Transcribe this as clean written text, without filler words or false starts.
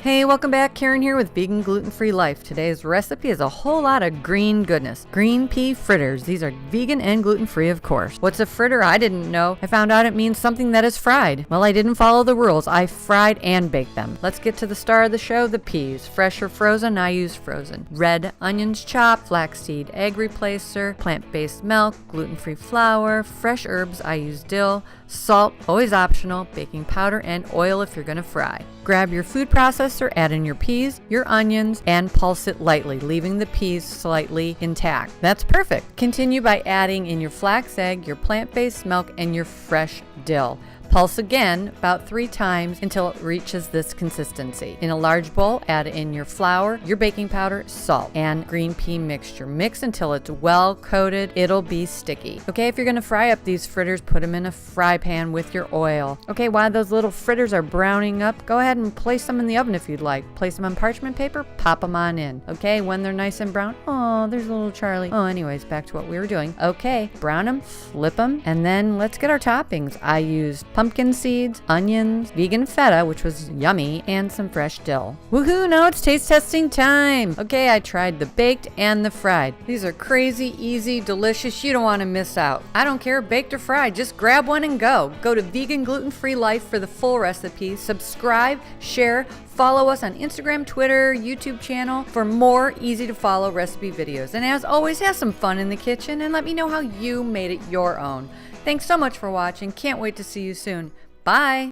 Hey, welcome back. Karen here with Vegan Gluten-Free Life. Today's recipe is a whole lot of green goodness. Green pea fritters. These are vegan and gluten-free, of course. What's a fritter? I didn't know. I found out it means something that is fried. Well, I didn't follow the rules. I fried and baked them. Let's get to the star of the show, the peas. Fresh or frozen? I use frozen. Red onions chopped, flaxseed egg replacer, plant-based milk, gluten-free flour, fresh herbs. I use dill, salt, always optional, baking powder, and oil if you're going to fry. Grab your food processor, add in your peas, your onions, and pulse it lightly, leaving the peas slightly intact. That's perfect. Continue by adding in your flax egg, your plant-based milk, and your fresh dill. Pulse again about 3 times until it reaches this consistency. In a large bowl, add in your flour, your baking powder, salt, and green pea mixture. Mix until it's well coated. It'll be sticky. Okay, if you're gonna fry up these fritters, put them in a fry pan with your oil. Okay, while those little fritters are browning up, go ahead and place them in the oven if you'd like. Place them on parchment paper, pop them on in. Okay, when they're nice and brown. Oh, there's a little Charlie. Oh, anyways, back to what we were doing. Okay, brown them, flip them, and then let's get our toppings. I used pumpkin seeds, onions, vegan feta, which was yummy, and some fresh dill. Woohoo, now it's taste testing time. Okay, I tried the baked and the fried. These are crazy, easy, delicious. You don't want to miss out. I don't care, baked or fried, just grab one and go. Go to Vegan Gluten-Free Life for the full recipe. Subscribe, share, follow us on Instagram, Twitter, YouTube channel for more easy to follow recipe videos. And as always, have some fun in the kitchen and let me know how you made it your own. Thanks so much for watching. Can't wait to see you soon. Bye.